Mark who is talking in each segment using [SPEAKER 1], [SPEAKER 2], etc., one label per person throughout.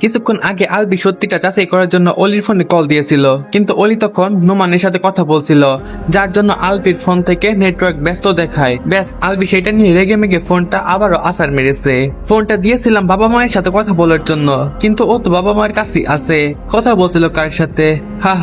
[SPEAKER 1] কিছুক্ষণ আগে আলবি সত্যিটা যাচাই করার জন্য অলির ফোনে কল দিয়েছিল, কিন্তু অলি তখন নোমানের সাথে কথা বলছিল, যার জন্য আলবির ফোন থেকে নেটওয়ার্ক ব্যস্ত দেখায়। ব্যাস, আলবি সেটা নিয়ে রেগে মেগে ফোনটা আবারও আসার মেরেছে। ফোনটা দিয়েছিলাম বাবা মায়ের সাথে কথা বলার জন্য, কিন্তু ও তো বাবা মায়ের কাছেই আছে। কথা বলছিল কার সাথে?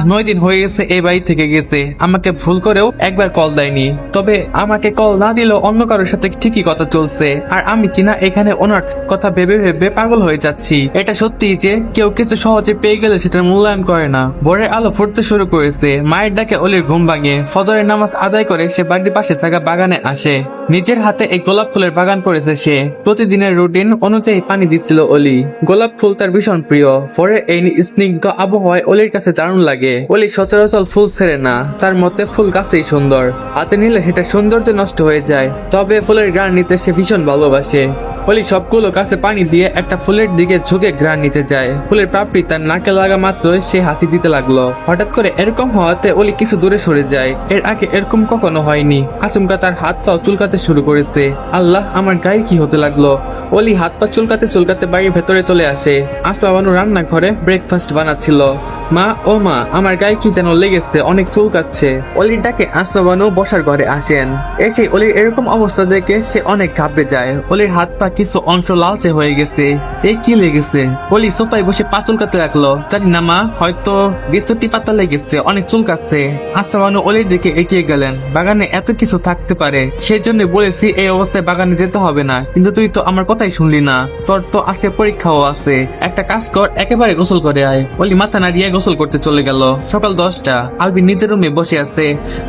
[SPEAKER 1] 9 দিন হয়ে গেছে এই বাড়ি থেকে গেছে, আমাকে ভুল করেও একবার কল দেয়নি। তবে আমাকে কল না দিলেও অন্য কারোর সাথে ঠিকই কথা চলছে, আর আমি কিনা এখানে ওনার কথা ভেবে ভেবে পাগল হয়ে যাচ্ছি। এটা সত্যি যে কেউ কিছু সহজে পেয়ে গেলে সেটার মূল্যায়ন করে না। ভোরের আলো ফুটতে শুরু করেছে। মায়ের ডাকে অলির ঘুম ভাঙে। ফজরের নামাজ আদায় করে সে বাড়ির পাশে থাকা বাগানে আসে। নিজের হাতে এই গোলাপ ফুলের বাগান করেছে সে। প্রতিদিনের রুটিন অনুযায়ী পানি দিচ্ছিল অলি। গোলাপ ফুল তার ভীষণ প্রিয়। ভোরের এই স্নিগ্ধ আবহাওয়ায় অলির কাছে দারুণ লাগে। অলি সচরাচর ফুল ছেড়ে না, তার মতে ফুল গাছেই সুন্দর, হাতে নিলে সেটা সৌন্দর্য নষ্ট হয়ে যায়। তবে ফুলের ঘ্রাণ নিতে সে ভীষণ ভালোবাসে। অলি সবগুলো গাছে পানি দিয়ে একটা ফুলের দিকে ঝুঁকে ঘ্রাণ নিতে যায়। ফুলের পাপড়ি তার নাকে লাগা মাত্রই সে হাসি দিতে লাগলো। হঠাৎ করে এরকম হওয়াতে অলি কিছু দূরে সরে যায়। এর আগে এরকম কখনো হয়নি। আচমকা তার হাত পাও চুলকাতে শুরু করেছে। আল্লাহ, আমার গায়ে কি হতে লাগলো? অলি হাত পা চুলকাতে চুলকাতে বাড়ির ভেতরে চলে আসে। আসমা বানু রান্নাঘরে ব্রেকফাস্ট বানাচ্ছিল। মা, ও মা, আমার গায়ে কি যেন লেগেছে, অনেক চুলকাচ্ছে। অলির ডাকে আসমা বানু বসার ঘরে আসেন। এসে অলির এরকম অবস্থা দেখে সে অনেক ঘাবড়ে যায়। অলির হাত পা কিছু অংশ লালচে হয়ে গেছে। এই কি লেগেছে? অলি সোফায় বসে পা চুলকাতে লাগলো। জানি না মা, হয়তো বিস্তুটি পাতা লেগেছে, অনেক চুলকাচ্ছে। আসমা বানু অলির দিকে এগিয়ে গেলেন। বাগানে এত কিছু থাকতে পারে, সেই জন্য বলেছি এই অবস্থায় বাগানে যেতে হবে না, কিন্তু তুই তো আমার কথাই শুনলি না। তোর তো আজকে পরীক্ষাও আছে। একটা কাজ কর, একেবারে গোসল করে আয়। অলি মাথা নাড়িয়ে গোসল করতে চলে গেল। সকাল 10টা। আলবি নিজের রুমে বসে আছে।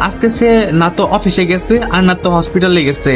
[SPEAKER 1] আজকে সে না তো অফিসে গেছে আর না তো হসপিটালে গেছে।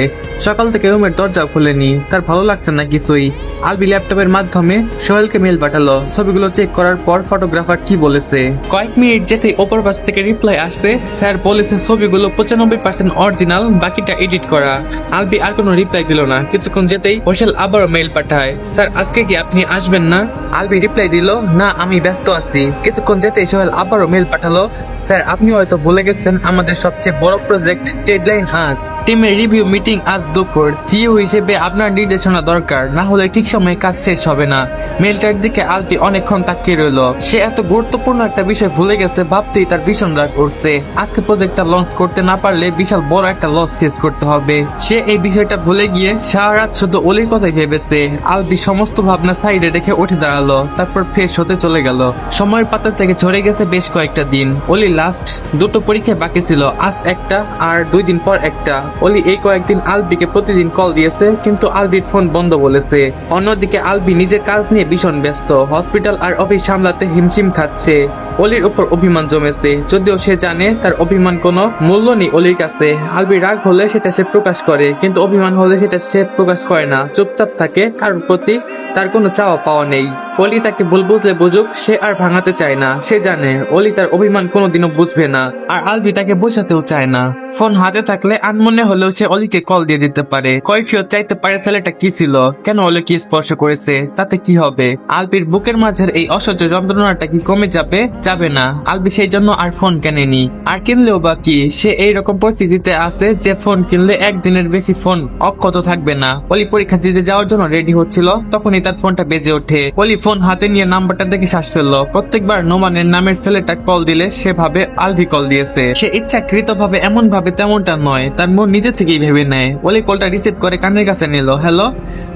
[SPEAKER 1] সকাল থেকে রুমের দরজা খুলেনি। তার ভালো লাগছে না কিছুই। আলবি ল্যাপটপের মাধ্যমে সোহেলকে মেল পাঠালো। ছবিগুলো চেক করার পর ফটোগ্রাফার কি বলেছে। কয়েক মিনিট যেতেই ওপর পাশ থেকে রিপ্লাই আসছে, স্যার বলেছে ছবিগুলো 95% অরিজিনাল, বাকিটা এডিট করা। আলবি আর কোনো রিপ্লাই দিল না। কিছুক্ষণ যেতেই সোহেল আবারও মেল পাঠায়, স্যার আজকে কি আপনি আসবেন না? আলবি রিপ্লাই দিল, না আমি ব্যস্ত আছি। কিছুক্ষণ যেতেই সোহেল আবারও মেল পাঠালো, স্যার আপনি হয়তো ভুলে গেছেন আমাদের সবচেয়ে বড় প্রজেক্ট ডেডলাইন আজ। টিমের রিভিউ মিটিং আজ দুপুর। সিইও হিসেবে আপনার নির্দেশনা দরকার, না হলে ঠিক সময়ে কাজ শেষ হবে না। মেলটার দিকে আলবি অনেকক্ষণ তাকিয়ে রইল। সে এত গুরুত্বপূর্ণ একটা বিষয় ভুলে গেছে ভাবতেই তার ভীষণ রাগ উঠছে। আজকে প্রজেক্টটা লঞ্চ করতে না পারলে বিশাল বড় একটা লস ফেস করতে হবে। সে এই বিষয়টা ভুলে গিয়ে সারা রাত শুধু অলির কথাই ভেবেছে। আলবি সমস্ত ভাবনা সাইডে রেখে উঠে দাঁড়ালো, তারপর ফ্রেশ হতে চলে গেল। সময়ের পাতা থেকে ঝরে গেছে বেশ কয়েকটা দিন। অলি লাস্ট 2টো পরীক্ষা বাকি ছিল, আজ একটা আর 2 দিন পর একটা। অলি এই কয়েকদিন আলবিকে প্রতিদিন কল দিয়েছে, কিন্তু আলবির ফোন বন্ধ বলেছে। অন্যদিকে আলবি নিজের কাজ নিয়ে ভীষণ ব্যস্ত। হসপিটাল আর অফিস সামলাতে হিমশিম খাচ্ছে। অলির উপর অভিমান জমেছে, যদিও সে জানে তার অভিমান কোনো মূল্য নেই অলির কাছে। আলবি রাগ হলে সেটা সে প্রকাশ করে, কিন্তু অভিমান হলে সেটা সে প্রকাশ করে না, চুপচাপ থাকে। কারোর প্রতি তার কোনো চাওয়া পাওয়া নেই। অলি তাকে ভুল বুঝলে বুঝুক, সে আর ভাঙাতে চায় না। সে জানে অলি তার অভিমান কোনোদিনও বুঝবে না, আর আলবি তাকে বোঝাতেও চায় না। ফোন হাতে থাকলে আনমনে হলেও সে অলিকে কল দিয়ে দিতে পারে। কৈফিয়ত চাইতে পারে ছেলেটা কি ছিল, কেন অলিকে স্পর্শ করেছে, তাতে কি হবে? আলবির বুকের মাঝের এই অসহ্য যন্ত্রণাটা কি কমে যাবে? যাবে না। আলবি সেই জন্য আর ফোন কেনেনি, আর কিনলেও বা কি, সে এইরকম পরিস্থিতিতে আছে যে ফোন কিনলে একদিনের বেশি ফোন অক্ষত থাকবে না। অলি পরীক্ষা দিতে যাওয়ার জন্য রেডি হচ্ছিল, তখনই তার ফোনটা বেজে ওঠে। অলি ফোন হাতে নিয়ে নাম্বারটা দেখে শ্বাস ফেললো। প্রত্যেকবার নোমানের নামের ছেলেটা কল দিলে সে ভাবে আলবি কল দিয়েছে। সে ইচ্ছাকৃত ভাবে এমন ভাবে তেমনটা নয়, তার মন নিজে থেকেই ভেবে নেয়। অলি কলটা রিসিভ করে কানের কাছে নিল। হ্যালো।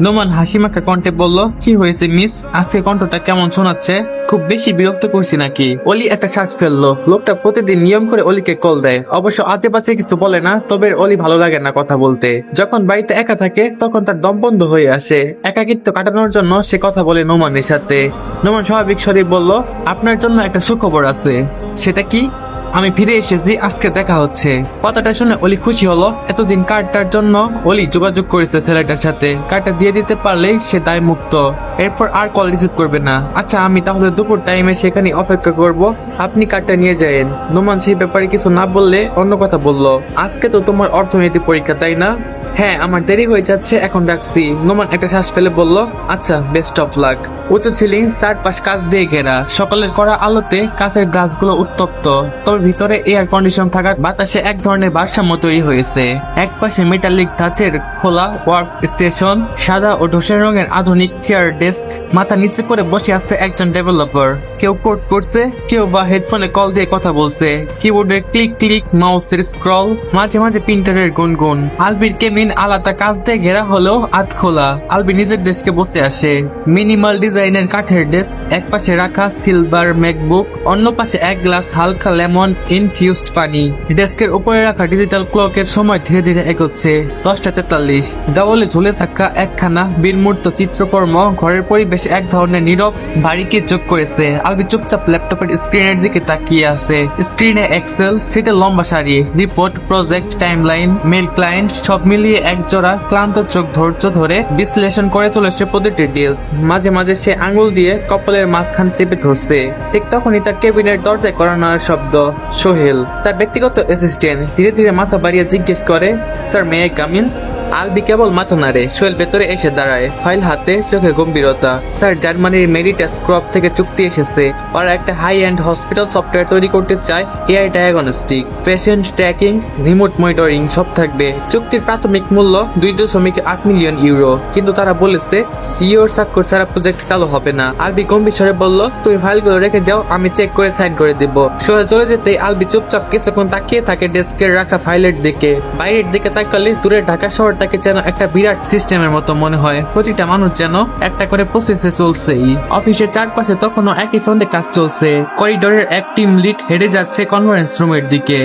[SPEAKER 1] নোমান হাসিমাখা কণ্ঠে বলল, কি হয়েছে মিস, আজকে কণ্ঠটা কেমন শোনাচ্ছে? খুব বেশি বিরক্ত করছি নাকি? অলি একটা শ্বাস ফেললো। লোকটা প্রতিদিন নিয়ম করে অলিকে কল দেয়, অবশ্য আজে বাজে কিছু বলে না, তবে অলি ভালো লাগে না কথা বলতে। যখন বাড়িতে একা থাকে তখন তার দম বন্ধ হয়ে আসে। একাকিত্ব কাটানোর জন্য সে কথা বলে নোমানের সাথে। নোমান স্বাভাবিক স্বরে বলল, আপনার জন্য একটা সুখবর আছে। সেটা কি? আমি ফিরে এসেছি, আজকে দেখা হচ্ছে। কথাটা শুনে অলি খুশি হলো। এতদিন কার্ডটার জন্য অলি যোগাযোগ করেছে ছেলেটার সাথে। কার্ডটা দিয়ে দিতে পারলেই সে দায় মুক্ত। এরপর আর কল রিসিভ করবে না। আচ্ছা, আমি তাহলে দুপুর টাইমে সেখানে অপেক্ষা করব, আপনি কার্ডটা নিয়ে যায়েন। নোমান সেই ব্যাপারে কিছু না বললে অন্য কথা বলল, আজকে তো তোমার অর্থনীতি পরীক্ষা, তাই না? হ্যাঁ, আমার দেরি হয়ে যাচ্ছে, এখন রাখছি। নোমান একটা শ্বাস ফেলে বলল, আচ্ছা, বেস্ট অফ লাক। উঁচু সিলিং, চারপাশ কাঁচ দিয়ে ঘেরা। সকালের কড়া আলোতে কাঁচের গ্লাসগুলো উত্তপ্ত, তবে ভিতরে এয়ার কন্ডিশন থাকার বাতাসে এক ধরনের ভারসাম্য তৈরি হয়েছে। এক পাশে মেটালিক ধাঁচের খোলা ওয়ার্ক স্টেশন, সাদা ও ধূসর রঙের আধুনিক চেয়ার ডেস্ক, মাথা নিচে করে বসে আসছে একজন ডেভেলপার। কেউ কোড করছে, কেউ বা হেডফোনে কল দিয়ে কথা বলছে। কিবোর্ডের ক্লিক ক্লিক, মাউসের স্ক্রল, মাঝে মাঝে প্রিন্টারের গুনগুন। আলবির কেবিন আলাদা কাজ দিয়ে ঘেরা হলেও আধ খোলা। আলবি নিজের ডেস্কে বসে আসে। মিনিমাল ডিজাইনের কাঠের ডেস্ক, এক পাশে রাখা সিলভার ম্যাকবুক, অন্য পাশে এক গ্লাস হালকা লেমন ইনফিউজড পানি। ডেস্কের উপরে রাখা ডিজিটাল ক্লকের সময় ধীরে ধীরে এগোচ্ছে। 10:43। দেওয়ালে ঝুলে থাকা একখানা বিমূর্ত চিত্রকর্ম ঘরের পরিবেশে এক ধরনের নীরব ভারীকে যোগ করেছে। আলবি চুপচাপ ল্যাপটপের স্ক্রিনের দিকে তাকিয়ে আছে। স্ক্রিনে এক্সেল সিটে লম্বা সারি, report, project, timeline, mail, client সব মিলিয়ে এক জোড়া ক্লান্ত চোখ ধৈর্য ধরে বিশ্লেষণ করে চলেছে প্রতিটি ডিলস। মাঝে মাঝে সে আঙুল দিয়ে কপালের মাঝখান চেপে ধরছে। ঠিক তখনই তার কেবিনের দরজায় কড়া নাড়ার শব্দ। সোহেল, তার ব্যক্তিগত অ্যাসিস্ট্যান্ট, ধীরে ধীরে মাথা বাড়িয়ে জিজ্ঞেস করে, sir, may I come in? Albi কেবল মাথা নাড়ে। সোহেল ভেতরে এসে দাঁড়ায়, ফাইল হাতে, চোখে গম্ভীরতা। স্যার, জার্মানির মেডিটাস ক্রপ থেকে চুক্তি এসেছে। ওরা একটা হাই এন্ড হসপিটাল সফটওয়্যার তৈরি করতে চায়। AI diagnostic, patient tracking, remote monitoring সব থাকবে। চুক্তির প্রাথমিক মূল্য 2.8 মিলিয়ন ইউরো। কিন্তু তারা বলেছে সিওর স্বাক্ষর ছাড়া প্রজেক্ট চালু হবে না। আলবি গম্ভীর স্বরে বলল, তুমি ফাইলগুলো রেখে যাও, আমি চেক করে সাইন করে দেব। সোহেল চলে যেতেই আলবি চুপচাপ কিছুক্ষণ তাকিয়ে থাকে ডেস্কের রাখা ফাইলের দিকে। বাইরের দিকে তাকালে দূরে ঢাকা শহরটাকে যেন একটা বিরাট সিস্টেমের মতো মনে হয়। প্রতিটা মানুষ যেন একটা করে প্রসেসে চলছেই। অফিসের চারপাশে তখনও একই ফ্রন্টে কাজ চলছে। করিডোরের এক টিম লিড হেঁটে যাচ্ছে কনফারেন্স রুমের দিকে।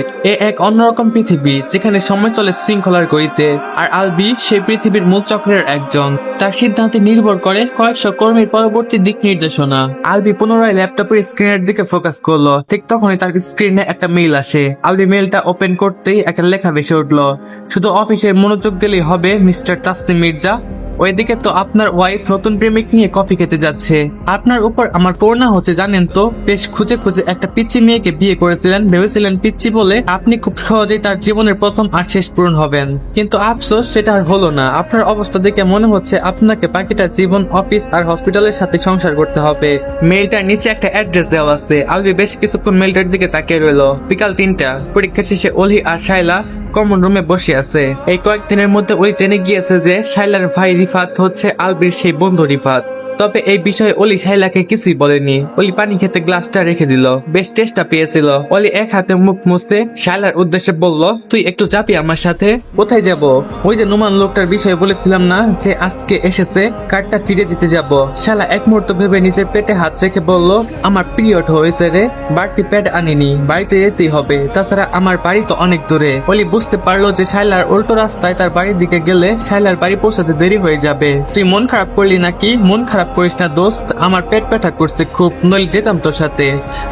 [SPEAKER 1] এক অন্যরকম পৃথিবী, যেখানে সময় চলে শৃঙ্খলার গতিতে। আর আলবি সেই পৃথিবীর মূল চক্রের একজন। তার সিদ্ধান্তে নির্ভর করে কয়েকশো কর্মীর পরবর্তী দিক নির্দেশনা। আলবি পুনরায় ল্যাপটপের স্ক্রিনের দিকে ফোকাস করলো। ঠিক তখনই তার স্ক্রিনে একটা মেইল আসে। আলবি মেইলটা ওপেন করতেই একটা লেখা ভেসে উঠলো, শুধু অফিসে মনোযোগ দিলেই হবে মিস্টার তাসনিম মির্জা। ওইদিকে তো আপনার ওয়াইফ নতুন প্রেমিক নিয়ে কফি খেতে যাচ্ছে। আপনার উপর আমার করুণা হচ্ছে জানেন তো। বেশ খুঁজে খুঁজে একটা পিচ্চি মেয়েকে বিয়ে করেছিলেন, ভেবেছিলেন পিচ্চি বলে আপনি খুব সহজেই তার জীবনের প্রথম আর শেষ পূরণ হবেন। কিন্তু আফসোস, সেটা আর হলো না। আপনার অবস্থা দেখে মনে হচ্ছে আপনাকে বাকিটা জীবন অফিস আর হসপিটালের সাথে সংসার করতে হবে। মেইলটার নিচে একটা অ্যাড্রেস দেওয়া আছে। আলবি বেশ কিছুক্ষণ মেইলটার দিকে তাকিয়ে রইল। বিকাল 3টা। পরীক্ষা শেষে অলি আর শাইলা কমন রুমে বসে আছে। এই কয়েকদিনের মধ্যে ওই জেনে গিয়েছে যে শাইলার ভাই রিফাত হচ্ছে আলবির সেই বন্ধু রিফাত। তবে এই বিষয়ে অলি শাইলাকে কিছুই বলেনি। অলি পানি খেতে গ্লাসটা রেখে দিল। বেশ টেস্টটা পেয়েছিল। অলি এক হাতে মুখ মুছতে শাইলার উদ্দেশ্যে বলল, তুই একটু যাবি আমার সাথে? কোথায় যাব? ওই যে নোমান লোকটার বিষয়ে বলেছিলাম না, যে আজকে এসেছে, কার্ডটা ফিরে দিতে যাব। শালা এক মুহূর্ত ভেবে নিজের পেটে হাত রেখে বলল, আমার পিরিয়ড হয়েছে রে, বাড়তি প্যাড আনিনি, বাড়িতে যেতেই হবে। তাছাড়া আমার বাড়ি তো অনেক দূরে। অলি বুঝতে পারলো যে শাইলার উল্টো রাস্তায় তার বাড়ির দিকে গেলে শাইলার বাড়ি পৌঁছাতে দেরি হয়ে যাবে। তুই মন খারাপ করলি নাকি? মন খারাপ করিস না দোস্ত, আমার পেট ব্যথা করছে খুব, নইলে যেতাম তোর সাথে।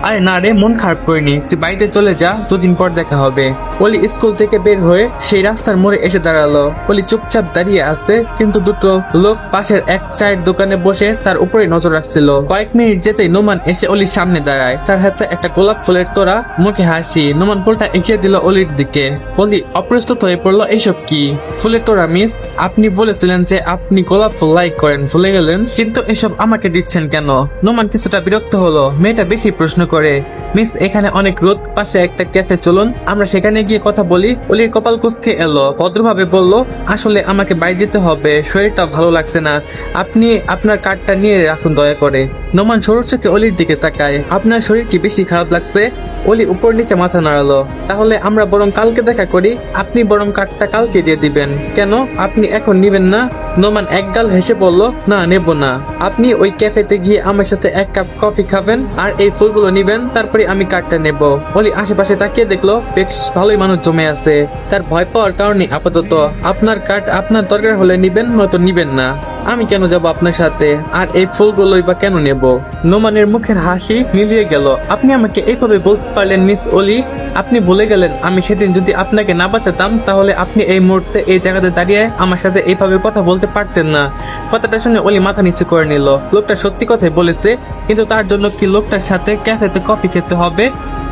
[SPEAKER 1] আরে না রে, মন খারাপ করিনি, তুই বাড়িতে চলে যা, দুদিন পর দেখা হবে। অলি স্কুল থেকে বের হয়ে সেই রাস্তার মোড়ে এসে দাঁড়ালো। অলি চুপচাপ দাঁড়িয়ে আছে, কিন্তু দুটো লোক পাশের এক চায়ের দোকানে বসে তার উপরে নজর রাখছিল। কয়েক মিনিট যেতেই নোমান এসে অলির সামনে দাঁড়ায়। তার হাতে একটা গোলাপ ফুলের তোড়া, মুখে হাসি। নোমান ফুলটা এগিয়ে দিল অলির দিকে। অলি অপ্রস্তুত হয়ে পড়লো, এইসব কি? ফুলের তোড়া মিস, আপনি বলেছিলেন যে আপনি গোলাপ ফুল লাইক করেন, ভুলে গেলেন? কিন্তু এসব আমাকে দিচ্ছেন কেন? নোমান কিছুটা বিরক্ত হলো। মেয়েটা বেশি প্রশ্ন করে। মিস, এখানে অনেক রোদ, পাশে একটা ক্যাফে, চলুন আমরা সেখানে গিয়ে কথা বলি। অলির কপাল কুঁচকে এলো। ভদ্রভাবে বলল, আসলে আমাকে বাড়ি যেতে হবে, শরীরটা ভালো লাগছে না। আপনি আপনার কার্ডটা নিয়ে রাখুন দয়া করে। নোমান সরু চোখে অলির দিকে তাকায়। আপনার শরীর কি বেশি খারাপ লাগছে? অলি উপর নিচে মাথা নাড়ালো। তাহলে আমরা বরং কালকে দেখা করি, আপনি বরং কার্ডটা কালকে দিয়ে দিবেন। কেন, আপনি এখন নিবেন না? নোমান একগাল হেসে বলল, না, নেব না। আপনি ওই ক্যাফেতে গিয়ে আমার সাথে এক কাপ কফি খাবেন আর এই ফুলগুলো নিবেন, তারপরে আমি কার্ডটা নেব। অলি আশেপাশে তাকিয়ে দেখলো বেশ ভালোই মানুষ জমে আছে। তার ভয় পাওয়ার কারণে আপাতত আপনার কার্ড আপনার দরকার হলে নিবেন, নয়তো নিবেন না। আমি কেন যাব আপনার সাথে, আর এই ফুলগুলোই বা কেন নেব? নোমানের মুখের হাসি মিলিয়ে গেল। আপনি আমাকে এইভাবে বলতে পারলেন মিস অলি? আপনি ভুলে গেলেন আমি সেদিন যদি আপনাকে না বাঁচাতাম, তাহলে আপনি এই মুহূর্তে এই জায়গাতে দাঁড়িয়ে আমার সাথে এইভাবে কথা বলতে পারতেন না। কথাটা শুনে অলি মাথা নিচু করে নিল। লোকটা সত্যি কথাই বলেছে, কিন্তু তার জন্য কি লোকটার সাথে ক্যাফেতে কফি খেতে করতে হবে,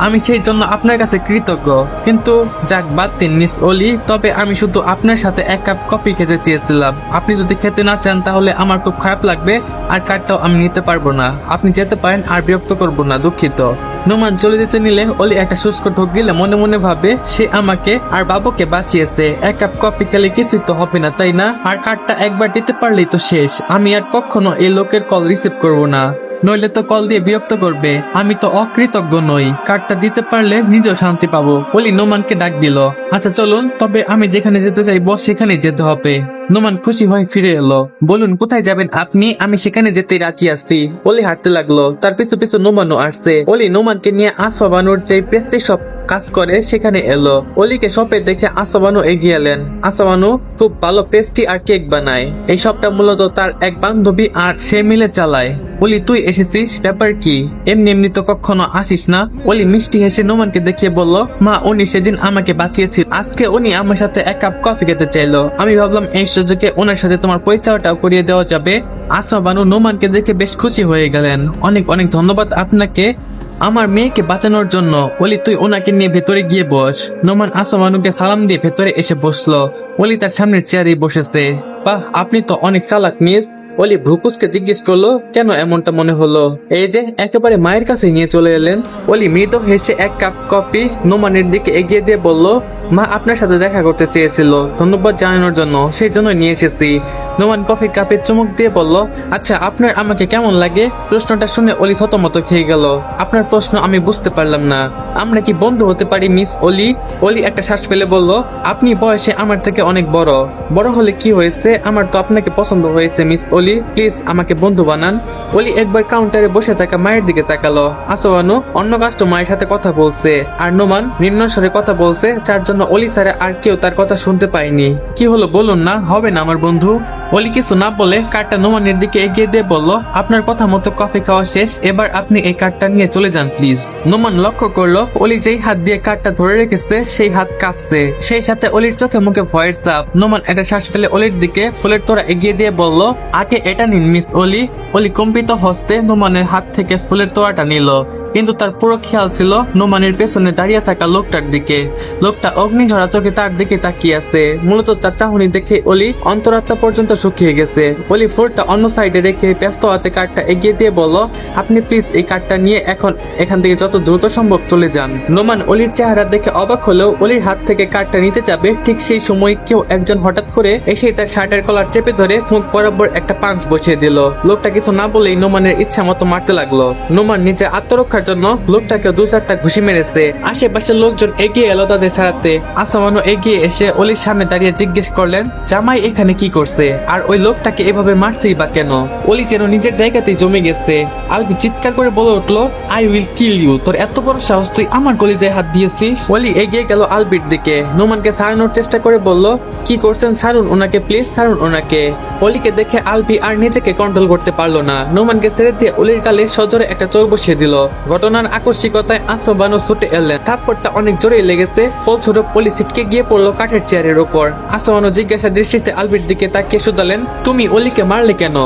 [SPEAKER 1] আমি সেই জন্য আপনার কাছে কৃতজ্ঞ। কিন্তু যাক বাদ দিন মিস অলি, তবে আমি শুধু আপনার সাথে এক কাপ কফি খেতে চেয়েছিলাম। আপনি যদি খেতে না চান তাহলে আমার খুব খারাপ লাগবে, আর কার্ডটাও আমি নিতে পারবো না। আপনি যেতে পারেন, আর বিরক্ত করবো না, দুঃখিত। নোমান চলে যেতে নিলে অলি একটা শুষ্ক ঢোক গিলে মনে মনে ভাবে সে আমাকে আর বাবুকে বাঁচিয়েছে। এক কাপ কফি খেলে কিছুই তো হবে না, তাই না? আর কার্ডটা একবার দিতে পারলেই তো শেষ। আমি আর কখনো এই লোকের কল রিসিভ করবো না, নইলে তো কল দিয়ে বিরক্ত করবে। আমি তো অকৃতজ্ঞ নই, কার্ডটা দিতে পারলে নিজেও শান্তি পাবো। বলি নোমানকে ডাক দিল। আচ্ছা চলুন, তবে আমি যেখানে যেতে চাইবো সেখানে যেতে হবে। নোমান খুশি হয়ে ফিরে এলো। বলুন কোথায় যাবেন আপনি? আমি সেখানে যেতে রাজি আছি। অলি হাঁটতে লাগলো, তার পিছু পিছু নোমানও আসছে। অলি নোমানকে নিয়ে আসফা বানুর যে পেস্ট্রি শপ কাজ করে সেখানে এলো। অলিকে শপে দেখে আসফা বানু এগিয়ে এলেন। আসফা বানু খুব ভালো পেস্ট্রি আর কেক বানায়। এই শপটা মূলত তার এক বান্ধবী আর সে মিলে চালায়। অলি তুই এসেছিস, ব্যাপার কি? এমনি এমনি তো কখনো আসিস না। অলি মিষ্টি হেসে নোমানকে দেখিয়ে বলল, মা উনি সেদিন আমাকে বাঁচিয়েছিল, আজকে উনি আমার সাথে এক কাপ কফি খেতে চাইলো। আমি ভাবলাম এই সুযোগে ওনার সাথে তোমার পরিচয়টাও করিয়ে দেওয়া যাবে। আসফা বানু নোমানকে দেখে বেশ খুশি হয়ে গেলেন। অনেক অনেক ধন্যবাদ আপনাকে আমার মেয়েকে বাঁচানোর জন্য। অলি তুই ওনাকে নিয়ে ভেতরে গিয়ে বস। নোমান আসফা বানুকে সালাম দিয়ে ভেতরে এসে বসলো। অলি তার সামনের চেয়ারে বসেছে। বাহ, আপনি তো অনেক চালাক মিস। অলি ভ্রুকুসকে জিজ্ঞেস করলো, কেন এমনটা মনে হলো? এই যে একেবারে মায়ের কাছে নিয়ে চলে এলেন। অলি মৃদু হেসে এক কাপ কফি নোমানের দিকে এগিয়ে দিয়ে বলল, মা আপনার সাথে দেখা করতে চেয়েছিল, ধন্যবাদ জানানোর জন্য, সেই জন্য নিয়ে এসেছি। নোমান কফির কাপে চুমুক দিয়ে বলল, আচ্ছা আপনার আমাকে কেমন লাগে? প্রশ্নটা শুনে অলি থতমত খেয়ে গেল। আপনার প্রশ্ন আমি বুঝতে পারলাম না। আমরা কি বন্ধু হতে পারি মিস অলি? অলি একটা শ্বাস ফেলে বলল, আপনি বয়সে আমার থেকে অনেক বড়। বড় হলে কি হয়েছে, আমার তো আপনাকে পছন্দ হয়েছে মিস অলি, প্লিজ আমাকে বন্ধু বানান। অলি একবার কাউন্টারে বসে থাকা মায়ের দিকে তাকালো। আসোয়ানু অন্য কাস্টমারের সাথে কথা বলছে, আর নোমান নিম্ন স্বরে কথা বলছে, যার জন্য অলি স্যারে আর কেউ তার কথা শুনতে পায়নি। কি হলো বলুন না, হবে না আমার বন্ধু? অলি কিছু না বলে কার্ডটা নোমানের দিকে এগিয়ে দিয়ে বলল, আপনার কথা মতো কফি খাওয়া শেষ, এবার আপনি এই কার্ডটা নিয়ে চলে যান প্লিজ। নোমান লক্ষ্য করলো অলি যেই হাত দিয়ে কার্ডটা ধরে রেখেছে সেই হাত কাঁপছে, সেই সাথে অলির চোখে মুখে ভয়ের চাপ। নোমান একটা শ্বাস ফেলে অলির দিকে ফুলের তোড়া এগিয়ে দিয়ে বলল, আগে এটা নিন মিস অলি। অলি কম্পিত হস্তে নোমানের হাত থেকে ফুলের তোড়াটা নিল, কিন্তু তার পুরো খেয়াল ছিল নোমানের পেছনে দাঁড়িয়ে থাকা লোকটার দিকে। লোকটা অগ্নিঝরা চোখে তার দিকে তাকিয়ে আছে। মূলত তার চাহনি দেখে অলি অন্তরাত্মা পর্যন্ত শুকিয়ে গেছে। অলি ফুলটা অন্য সাইডে রেখে ব্যস্ত হাতে কার্ডটা এগিয়ে দিয়ে বলল, আপনি প্লিজ এই কার্ডটা নিয়ে এখন এখান থেকে যত দ্রুত সম্ভব চলে যান। নোমান অলির চেহারা দেখে অবাক হলেও অলির হাত থেকে কার্ডটা নিতে যাবে, ঠিক সেই সময় কেউ একজন হঠাৎ করে এসে তার শার্টের কলার চেপে ধরে মুখ বরাবর একটা পাঞ্চ বসিয়ে দিল। লোকটা কিছু না বলেই নোমানের ইচ্ছা মতো মারতে লাগলো। নোমান নিজে আত্মরক্ষার জন্য লোকটাকে দু চারটা ঘুষি মেরেছে। আশেপাশের লোকজন এগিয়ে এলো তাদের ছাড়াতে। আসমানও এগিয়ে এসে অলির সামনে দাঁড়িয়ে জিজ্ঞেস করলেন, জামাই এখানে কি করছে, আর ওই লোকটাকে এভাবে মারছেই বা কেন? অলি যেন নিজের জায়গাতেই জমে গেছে। আলবি চিৎকার করে বলে উঠলো, আই উইল কিল ইউ, তোর এত বড় সাহস, তুই আমার কলিজায় হাত দিয়েছিস? অলি এগিয়ে গেল আলবির দিকে, নোমানকে ছাড়ানোর চেষ্টা করে বলল, কি করছেন, ছাড়ুন ওনাকে প্লিজ, ছাড়ুন ওনাকে। অলিকে দেখে আলবি আর নিজেকে কন্ট্রোল করতে পারলো না, নোমানকে ছেড়ে দিয়ে অলির গালে সজোরে একটা চোর বসিয়ে দিল। ঘটনার আকস্মিকতায় আসফা বানু ছুটে এলেন। থাপ্পড়টা অনেক জোরেই লেগেছে, ফলস্বরূপ অলি ছিটকে গিয়ে পড়লো কাঠের চেয়ারের উপর। আসফা বানু জিজ্ঞাসা দৃষ্টিতে আলবির দিকে তাকিয়ে শুধালেন, তুমি অলিকে মারলে কেন?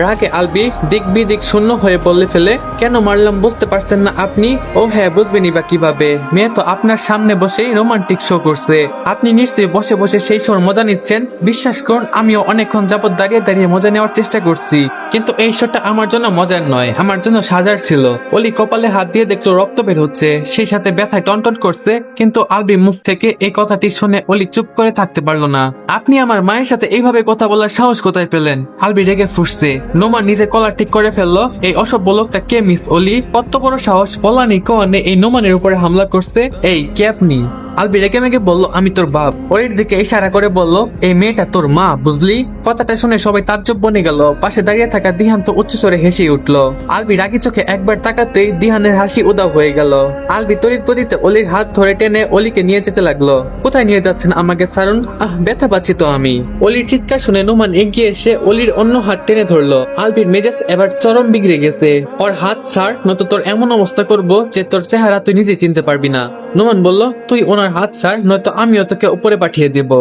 [SPEAKER 1] রাগে আলবি দিক বিদিক শূন্য হয়ে বলে ফেলে, কেন মারলাম বুঝতে পারছেন না আপনি? ও হ্যাঁ, বুঝবেনই বা কিভাবে, মেয়ে তো আপনার সামনে বসেই রোমান্টিক শো করছে, আপনি নিশ্চয়ই বসে বসে সেই শোর মজা নিচ্ছেন। বিশ্বাস করুন আমিও অনেকক্ষণ যাবত দাঁড়িয়ে দাঁড়িয়ে মজা নেওয়ার চেষ্টা করছি, কিন্তু এই শোটা আমার জন্য মজার নয়, আমার জন্য সাজার ছিল। অলি কপালে হাত দিয়ে দেখলো রক্ত বের হচ্ছে, সেই সাথে ব্যথায় টনটন করছে, কিন্তু আলবির মুখ থেকে এই কথাটি শুনে অলি চুপ করে থাকতে পারলো না। আপনি আমার মায়ের সাথে এইভাবে কথা বলার সাহস কোথায় পেলেন? আলবি রেগে ফুঁসছে। নোমান নিজে কলার ঠিক করে ফেললো। এই অসভ্য লোকটা কে মিস অলি? কত বড় সাহস, ফলানি কোয়ানে এই নোমানের উপরে হামলা করছে? এই কে আপনি? আলবি রেগে মেগে বললো, আমি তোর বাপ। অলির দিকে ইশারা করে বলল, এই মেয়েটা তোর মা, বুঝলি? কথাটা শুনে সবাই তাজ্জব বনে গেল। পাশে দাঁড়িয়ে থাকা দিহান তো উচ্চস্বরে হেসে উঠলো। আলবি রাগি চোখে একবার তাকাতেই দিহানের হাসি উদাও হয়ে গেল। আলবি তড়িৎ গতিতে অলির হাত ধরে টেনে অলিকে নিয়ে যেতে লাগলো। কোথায় নিয়ে যাচ্ছেন, আমাকে ছাড়ুন, ব্যথা পাচ্ছি তো আমি। অলির চিৎকার শুনে নোমান এগিয়ে এসে অলির অন্য হাত টেনে ধরলো। আলবির মেজাজ এবার চরম বিগড়ে গেছে। ওর হাত ছাড়, নয়তো তোর এমন অবস্থা করবো যে তোর চেহারা তুই নিজে চিনতে পারবি না। নোমান বলল, তুই ওনার হাত ছাড়, নয়তো আমিও তোকে উপরে পাঠিয়ে দেব।